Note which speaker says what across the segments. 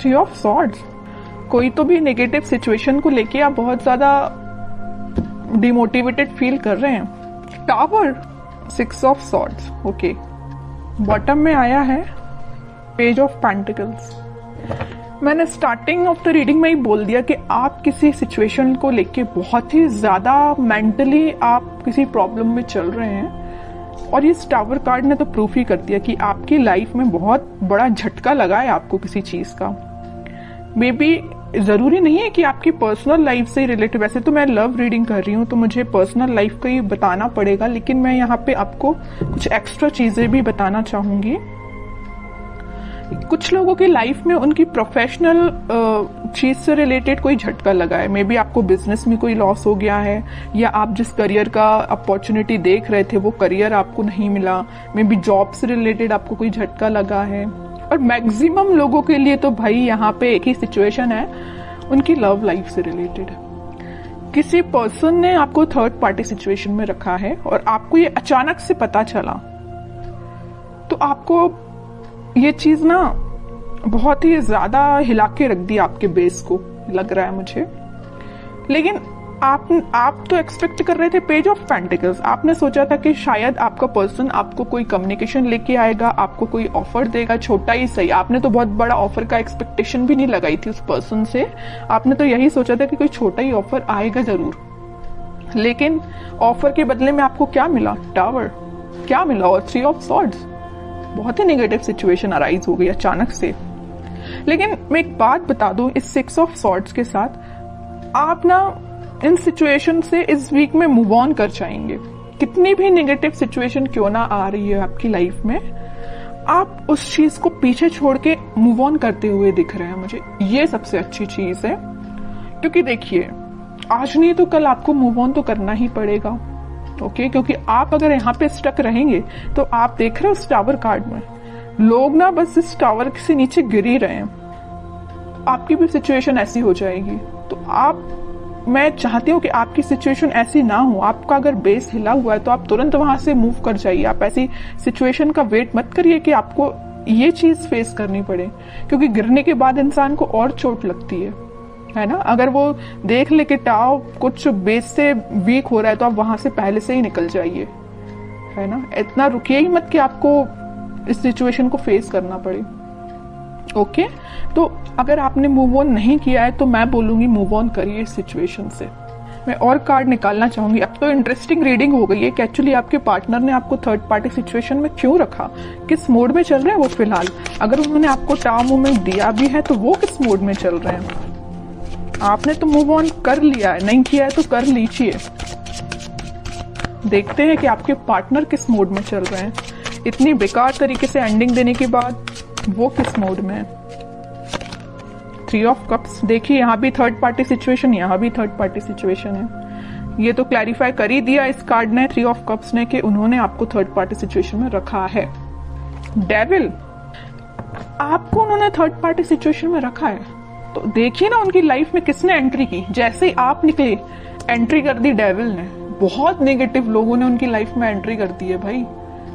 Speaker 1: Three of swords, कोई तो भी नेगेटिव सिचुएशन को लेके आप बहुत ज्यादा डिमोटिवेटेड फील कर रहे हैं। Tower, six of swords, okay. Bottom में आया है पेज ऑफ पेंटिकल्स। मैंने स्टार्टिंग ऑफ द रीडिंग में ही बोल दिया कि आप किसी सिचुएशन को लेके बहुत ही ज्यादा मेंटली आप किसी प्रॉब्लम में चल रहे हैं, और इस टावर कार्ड ने तो प्रूफ ही कर दिया कि आपकी लाइफ में बहुत बड़ा झटका लगा है आपको किसी चीज का। मे बी जरूरी नहीं है कि आपकी पर्सनल लाइफ से रिलेटेड, वैसे तो मैं लव रीडिंग कर रही हूँ तो मुझे पर्सनल लाइफ का ही बताना पड़ेगा, लेकिन मैं यहाँ पे आपको कुछ एक्स्ट्रा चीजें भी बताना चाहूंगी। कुछ लोगों की लाइफ में उनकी प्रोफेशनल चीज से रिलेटेड कोई झटका लगा है। मे बी आपको बिजनेस में कोई लॉस हो गया है, या आप जिस करियर का अपॉर्चुनिटी देख रहे थे वो करियर आपको नहीं मिला। मे बी जॉब से रिलेटेड आपको कोई झटका लगा है। और मैक्सिमम लोगों के लिए तो भाई यहाँ पे एक ही सिचुएशन है, उनकी लव लाइफ से रिलेटेड। किसी पर्सन ने आपको थर्ड पार्टी सिचुएशन में रखा है और आपको ये अचानक से पता चला, तो आपको ये चीज ना बहुत ही ज्यादा हिला के रख दी आपके बेस को, लग रहा है मुझे। लेकिन आप तो एक्सपेक्ट कर रहे थे पेज ऑफ पेंटिकल्स। आपने सोचा था कि शायद आपका पर्सन आपको कोई कम्युनिकेशन लेके आएगा, आपको कोई ऑफर देगा, छोटा ही सही। आपने तो बहुत बड़ा ऑफर का एक्सपेक्टेशन भी नहीं लगाई थी उस पर्सन से। आपने तो यही सोचा था कि कोई छोटा ही ऑफर आएगा जरूर। लेकिन ऑफर के बदले में आपको क्या मिला? टावर। क्या मिला? और थ्री ऑफ सॉर्ड्स। बहुत ही नेगेटिव सिचुएशन अराइज हो गई अचानक से। लेकिन मैं एक बात बता दूं, इस सिक्स ऑफ सॉर्ड्स के साथ आप ना इन सिचुएशन से इस वीक में मूव ऑन कर जाएंगे। कितनी भी नेगेटिव सिचुएशन क्यों ना आ रही है आपकी लाइफ में, आप उस चीज को पीछे छोड़ के मूव ऑन करते हुए दिख रहे हैं मुझे। ये सबसे अच्छी चीज है, क्योंकि देखिए आज नहीं तो कल आपको मूव ऑन तो करना ही पड़ेगा। ओके, क्योंकि आप अगर यहाँ पे स्टक रहेंगे तो आप देख रहे हो उस टावर कार्ड में लोग ना बस इस टावर से नीचे गिर ही रहे हैं। आपकी भी सिचुएशन ऐसी हो जाएगी। तो मैं चाहती हूँ कि आपकी सिचुएशन ऐसी ना हो। आपका अगर बेस हिला हुआ है तो आप तुरंत वहां से मूव कर जाइए। आप ऐसी सिचुएशन का वेट मत करिए कि आपको ये चीज फेस करनी पड़े, क्योंकि गिरने के बाद इंसान को और चोट लगती है ना। अगर वो देख ले कि टाव कुछ बेस से वीक हो रहा है तो आप वहां से पहले से ही निकल जाइए, है ना। इतना रुकिए ही मत कि आपको इस सिचुएशन को फेस करना पड़े। ओके, तो अगर आपने मूव ऑन नहीं किया है तो मैं बोलूंगी मूव ऑन करिए इस सिचुएशन से। मैं और कार्ड निकालना चाहूंगी। अब तो इंटरेस्टिंग रीडिंग हो गई है कि एक्चुअली आपके पार्टनर ने आपको थर्ड पार्टी सिचुएशन में क्यों रखा, किस मोड में चल रहे हैं वो फिलहाल। अगर उन्होंने आपको टाव मूवमेंट दिया भी है तो वो किस मोड में चल रहे हैं। आपने तो मूव ऑन कर लिया है, नहीं किया है तो कर लीजिए। देखते हैं कि आपके पार्टनर किस मोड में चल रहे हैं। इतनी बेकार तरीके से एंडिंग देने के बाद वो किस मोड में है। थ्री ऑफ कप्स, देखिए यहाँ भी थर्ड पार्टी सिचुएशन, यहाँ भी थर्ड पार्टी सिचुएशन है। ये तो क्लैरिफाई कर ही दिया इस कार्ड ने, थ्री ऑफ कप्स ने, कि उन्होंने आपको थर्ड पार्टी सिचुएशन में रखा है। डेविल, आपको उन्होंने थर्ड पार्टी सिचुएशन में रखा है तो देखिए ना उनकी लाइफ में किसने एंट्री की। जैसे ही आप निकले एंट्री कर दी डेविल ने। बहुत नेगेटिव लोगों ने उनकी लाइफ में एंट्री कर दी है भाई।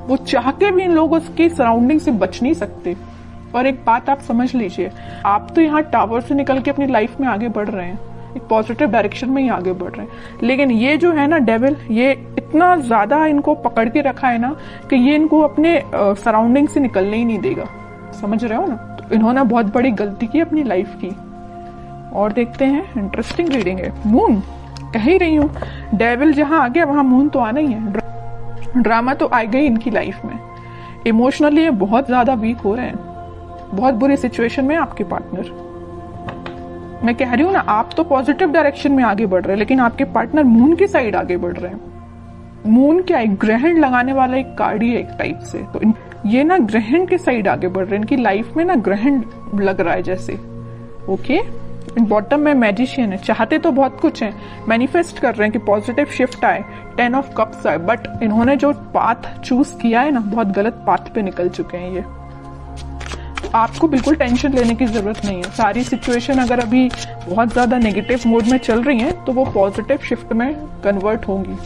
Speaker 1: वो चाह के भी इन लोगों की सराउंडिंग से बच नहीं सकते। और एक बात आप समझ लीजिए, आप तो यहाँ टावर से निकल के अपनी लाइफ में आगे बढ़ रहे हैं, एक पॉजिटिव डायरेक्शन में ही आगे बढ़ रहे हैं। लेकिन ये जो है ना डेविल, ये इतना ज्यादा इनको पकड़ के रखा है ना कि ये इनको अपने सराउंडिंग से निकलने ही नहीं देगा। समझ रहे हो ना। तो इन्होंने बहुत बड़ी गलती की अपनी लाइफ की। और देखते हैं, इंटरेस्टिंग रीडिंग है। मून, कह ही रही हूँ, डेविल जहां आ गया वहां मून तो आना ही है। ड्रामा तो आ गई इनकी लाइफ में। इमोशनली ये बहुत ज्यादा वीक हो रहे हैं। बहुत बुरी सिचुएशन में आपके पार्टनर। मैं कह रही हूँ ना, आप तो पॉजिटिव डायरेक्शन में आगे बढ़ रहे हैं, लेकिन आपके पार्टनर मून की साइड आगे बढ़ रहे हैं। मून क्या है? ग्रहण लगाने वाला एक कार्ड ही है एक टाइप से। तो ये ना ग्रहण के साइड आगे बढ़ रहे हैं। इनकी लाइफ में ना ग्रहण लग रहा है जैसे। ओके, बॉटम में मैजिशियन है। चाहते तो बहुत कुछ है, मैनिफेस्ट कर रहे हैं कि पॉजिटिव शिफ्ट आए, 10 ऑफ कप्स आए, बट इन्होंने जो पाथ चूज किया है ना, बहुत गलत पाथ पे निकल चुके हैं ये। आपको बिल्कुल टेंशन लेने की जरूरत नहीं है। सारी सिचुएशन अगर अभी बहुत ज्यादा नेगेटिव मोड में चल रही है तो वो पॉजिटिव शिफ्ट में कन्वर्ट होंगी।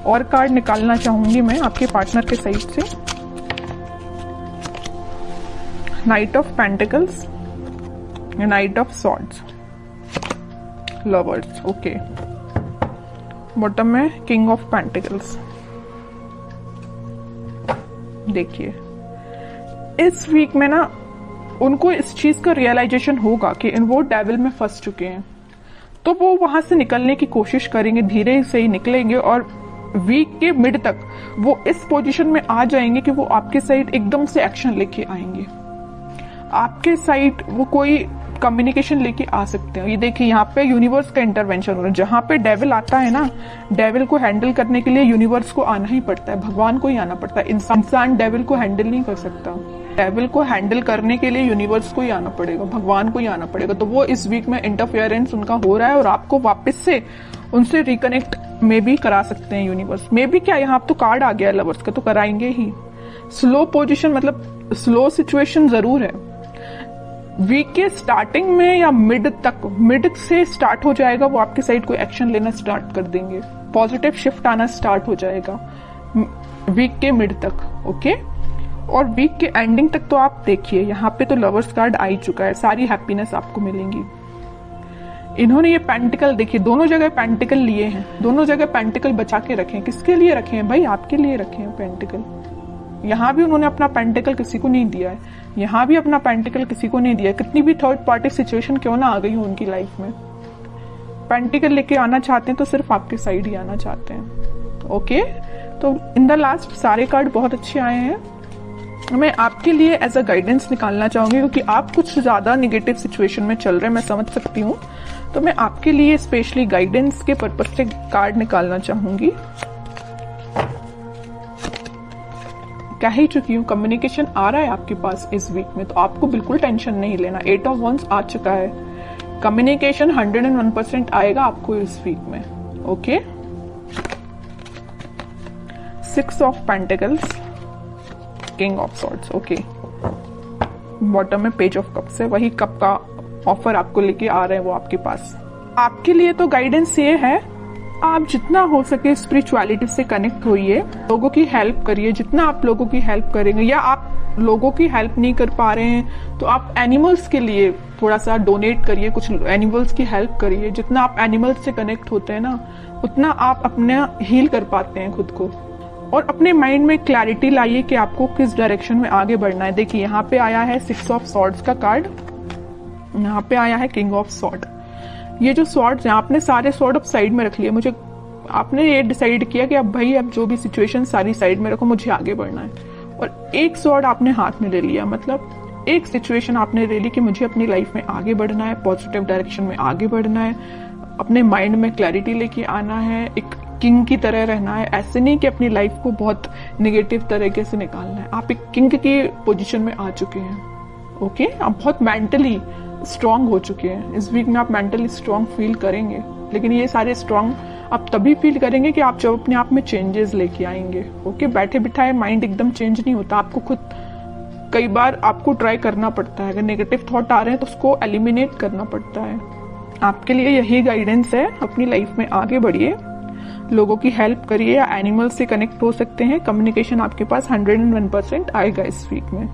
Speaker 1: और कार्ड निकालना चाहूंगी मैं आपके पार्टनर के साइड से। Night of pentacles, night of swords, lovers, okay. Bottom में किंग ऑफ पेंटिकल्स। देखिए इस वीक में ना उनको इस चीज का रियलाइजेशन होगा कि वो डेविल में फंस चुके हैं, तो वो वहां से निकलने की कोशिश करेंगे, धीरे से ही निकलेंगे और वीक के मिड तक वो इस पोजीशन में आ जाएंगे कि वो आपके साइड एकदम से एक्शन लेके आएंगे। आपके साइड वो कोई कम्युनिकेशन लेके आ सकते हैं। ये देखिए यहाँ पे यूनिवर्स का इंटरवेंशन हो रहा है। जहां पे डेविल आता है ना, डेविल को हैंडल करने के लिए यूनिवर्स को आना ही पड़ता है, भगवान को ही आना पड़ता है। इंसान डेविल को हैंडल नहीं कर सकता। डेविल को हैंडल करने के लिए यूनिवर्स को ही आना पड़ेगा, भगवान को ही आना पड़ेगा। तो वो इस वीक में इंटरफेरेंस उनका हो रहा है और आपको वापस से उनसे रिकनेक्ट में भी करा सकते हैं यूनिवर्स में भी। क्या यहाँ तो कार्ड आ गया लवर्स का, तो कराएंगे ही। स्लो पोजीशन मतलब स्लो सिचुएशन जरूर है। वीक के स्टार्टिंग में या मिड तक, मिड से स्टार्ट हो जाएगा, वो आपके साइड कोई एक्शन लेना स्टार्ट कर देंगे, पॉजिटिव शिफ्ट आना स्टार्ट हो जाएगा वीक के मिड तक, ओके। और वीक के एंडिंग तक तो आप देखिए यहाँ पे तो लवर्स कार्ड आ ही चुका है, सारी हैप्पीनेस आपको मिलेंगी। इन्होंने ये पेंटिकल देखिए, दोनों जगह पेंटिकल लिए हैं, दोनों जगह पेंटिकल बचा के रखे हैं। किसके लिए रखे हैं भाई? आपके लिए रखे हैं पेंटिकल। यहाँ भी उन्होंने अपना पेंटिकल किसी को नहीं दिया है, यहाँ भी अपना पेंटिकल किसी को नहीं दिया है। कितनी भी थर्ड पार्टी सिचुएशन क्यों ना आ गई हो उनकी लाइफ में, पेंटिकल लेके आना चाहते हैं तो सिर्फ आपके साइड ही आना चाहते हैं, ओके। तो इन द लास्ट सारे कार्ड बहुत अच्छे आए हैं। मैं आपके लिए एज अ गाइडेंस निकालना चाहूंगी क्योंकि आप कुछ ज्यादा निगेटिव सिचुएशन में चल रहे हैं, मैं समझ सकती हूँ। तो मैं आपके लिए स्पेशली गाइडेंस के पर्पस से कार्ड निकालना चाहूंगी। कह ही चुकी हूँ, कम्युनिकेशन आ रहा है आपके पास इस वीक में, तो आपको बिल्कुल टेंशन नहीं लेना। 8 ऑफ वंस आ चुका है, कम्युनिकेशन 101% आएगा आपको इस वीक में, okay. 6 of pentacles, king of swords, okay. Bottom में पेज ऑफ कप्स है, वही कप का ऑफर आपको लेके आ रहे हैं वो आपके पास। आपके लिए तो गाइडेंस ये है, आप जितना हो सके स्पिरिचुअलिटी से कनेक्ट होइए, लोगों की हेल्प करिए। जितना आप लोगों की हेल्प करेंगे, या आप लोगों की हेल्प नहीं कर पा रहे हैं तो आप एनिमल्स के लिए थोड़ा सा डोनेट करिए, कुछ एनिमल्स की हेल्प करिए। जितना आप एनिमल्स से कनेक्ट होते हैं ना, उतना आप अपना हील कर पाते हैं खुद को। और अपने माइंड में क्लैरिटी लाइए कि आपको किस डायरेक्शन में आगे बढ़ना है। देखिए यहाँ पे आया है 6 ऑफ सॉर्ड्स का कार्ड, यहाँ पे आया है किंग ऑफ सॉर्ड। ये जो सॉर्ड्स हैं, आपने सारे सॉर्ड अब साइड में रख लिए। मुझे आपने ये डिसाइड किया कि अब भाई अब जो भी सिचुएशन सारी साइड में रखो, मुझे आगे बढ़ना है। और एक सॉर्ड आपने हाथ में ले लिया, मतलब एक सिचुएशन आपने ले ली कि मुझे अपनी लाइफ में आगे बढ़ना है, पॉजिटिव डायरेक्शन में आगे बढ़ना है, अपने माइंड में क्लैरिटी लेके आना है, एक किंग की तरह रहना है। ऐसे नहीं कि अपनी लाइफ को बहुत निगेटिव तरीके से निकालना है। आप एक किंग की पोजीशन में आ चुके हैं, ओके। आप बहुत मेंटली स्ट्रांग हो चुके हैं। इस वीक में आप मेंटली स्ट्रांग फील करेंगे, लेकिन ये सारे स्ट्रांग आप तभी फील करेंगे कि आप जब अपने आप में चेंजेस लेके आएंगे, ओके। बैठे बिठाए माइंड एकदम चेंज नहीं होता, आपको खुद कई बार आपको ट्राई करना पड़ता है। अगर नेगेटिव थॉट आ रहे हैं तो उसको एलिमिनेट करना पड़ता है। आपके लिए यही गाइडेंस है, अपनी लाइफ में आगे बढ़िए, लोगों की हेल्प करिए या एनिमल से कनेक्ट हो सकते हैं। कम्युनिकेशन आपके पास 101% आएगा इस वीक में।